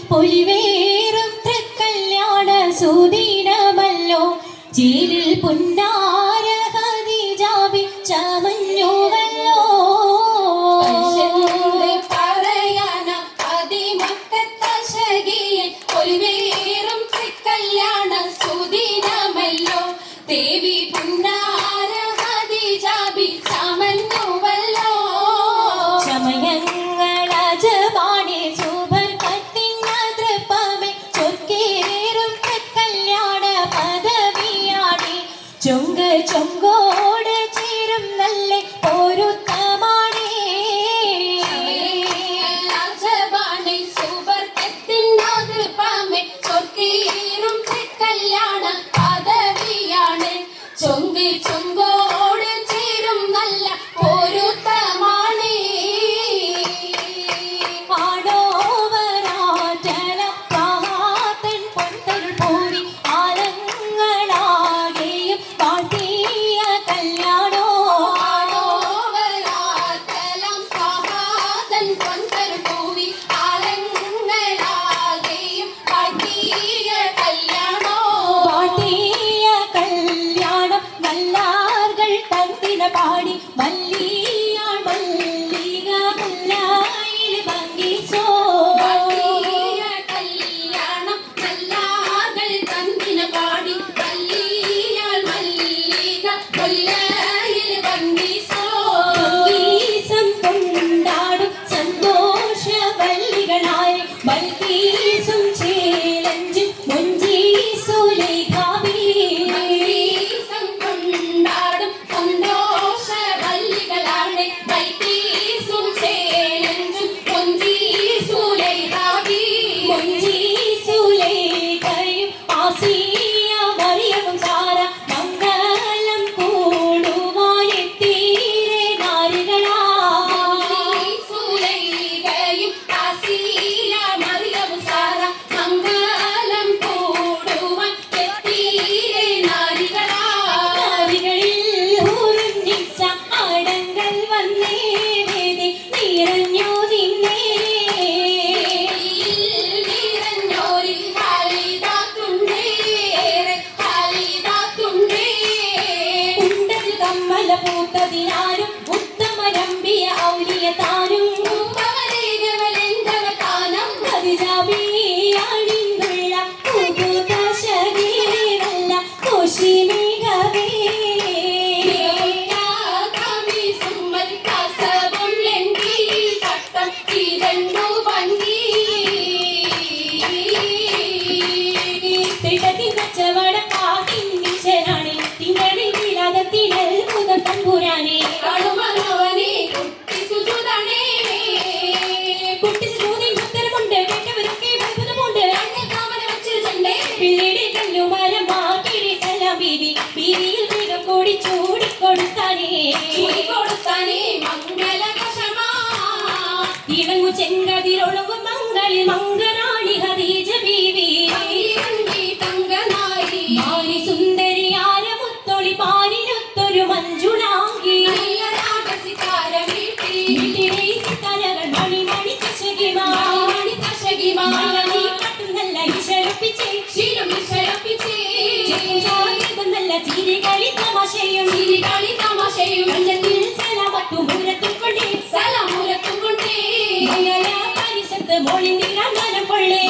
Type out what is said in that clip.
പൊലിവേറും തൃക്കല്യാണ സുദിനമല്ലോ ജയിലിൽ പുന്നാര ഖദീജാബി ചമഞ്ഞുവല്ലോ പറയാന അതിമക്കത്തശകിയിൽ പൊലിവേറും തൃക്കല്യാണ സുദിനമല്ലോ ദേവി പുന്നാര ഖദീജാബി ചമഞ്ഞുവല്ലോ സമയങ്ങളജമാണി സുബർക്കത്തിൻ തൃപ്പമേ ചൊർക്കേറും തൃക്കല്യാണ പദവിയാണി ചൊങ്കോട് ചേരും നല്ല പൊരുത്തമാണി രാജവാണി സുബർക്കത്തിൻ തൃപ്പമേ ചൊർക്കേറും തൃക്കല്യാണ പദവിയാണ് ചൊങ്കോട് ചേരും നല്ല പൊരുത്തമാണി ആടോവരാറ്റല പ്രഹാതൻ പൊൻതരുൾ പൂരി ആലങ്ങളാകെയും പാട്ടിയ കല്യാണോ ആടോവരാറ്റലം പ്രഹാതൻ പൊൻതരുൾ പൂരി ആലങ്ങളാകെയും പാട്ടിയ കല്യാണോ പാട്ടിയ കല്യാണം നല്ലാർകൾ തന്തിന പാടി മല്ലിയാൾ മല്ലിക മുല്ലായിൽ ഭംഗിച്ചോ പാട്ടിയ കല്യാണം നല്ലാകൾ തന്തിന പാടി മല്ലിയാൾ മല്ലിക മുല്ലയിൽ വന്ദിച്ചോ സംഗീസം കൊണ്ടാടും സന്തോഷ വല്ലികളായ ബൽക്കീസും ചേലഞ്ചും മുഞ്ചീസുലേഖാബി സംഗീതം കൊണ്ടാടും സന്തോഷ വല്ലികളാണ് ബൽക്കീസും ചേലഞ്ചും മുഞ്ചീസുലൈഖാബി മുഞ്ചീസുലേഖയും ആസിയ മറിയവും സാര മംഗലം കൂടുവാനെത്തീരെ നാരികളാ സുലൈഖയും ആസിയ മറിയവും സാര മംഗലം കൂടുവാൻ എത്തീരെ നാരികളാ നാരികളിൽ ഊരുന്നിച്ച അടങ്കൽ വന്നേ വേദി നിറഞ്ഞു നിന്നേ നിറഞ്ഞോരി ഹാലിദാത്തുണ്ടേ ഹാലിദാത്തുണ്ടേ ഉണ്ടൽ കമ്മല പൂത്തതിനാലും ഉത്തമരമ്പിയ ഔലിയ താനും ഉപ്പവരേകവലെന്തവതാനം ഖദീജാബിയാണിന്നുള്ള പൂതശരീരല്ല കോശിമേഘവേ കമീസുമ്മൽ കസവുള്ളെങ്കി കട്ടം ഇരണ്ടു ഭംഗി തിടതിൻ കച്ചവട പാകിൻ ഈശ്വരാണി തിങ്കളിൽ വിലാദത്തിനൽ മുതൽ തമ്പുരാനെ കടുമനവനെ കുട്ടി സുജുതണേ കുട്ടി സൂതിൻ ഉത്തരമുണ്ട് കേട്ടവരൊക്കെ അത്ഭുതമുണ്ട് കണ്ണിൽ കാമന വച്ചിരുണ്ടേ പിള്ളേടെ കല്ലുമരം മാക്കിടി സലാം ബീവി ബീവിയിൽ വേഗം കൂടി ചൂടിക്കൊടുത്താനേ കൊടുത്താനേ മംഗലകഷമാ ഇളങ്ങു ചെങ്കതിരൊളങ്ങും മംഗളിൽ മംഗനാണി ഖദീജ ബീവി ഭംഗി തങ്കനായി മാരി സുന്ദരിയാര മുത്തൊളി പാരിനൊത്തൊരു മഞ്ജുളാങ്കി നല്ല രാഗസിതാര വീട്ടി വീട്ടിലെ സിതാരകൾ മണി കശകിമാ മണി കശകിമാ മലനി കട്ടും നല്ല ഇശലപ്പിച്ചേ ശീലം വിശലപ്പിച്ചേ നല്ല ചിരികളി തമാശയും ചിരികളി തമാശയും കഞ്ചത്തിൽ സലാമത്തും മുരത്തും കൊണ്ടേ സലമുരത്തും കൊണ്ടേ മംഗല പരിസരത്ത് മോളിന്തിരാൻ കൊള്ളേ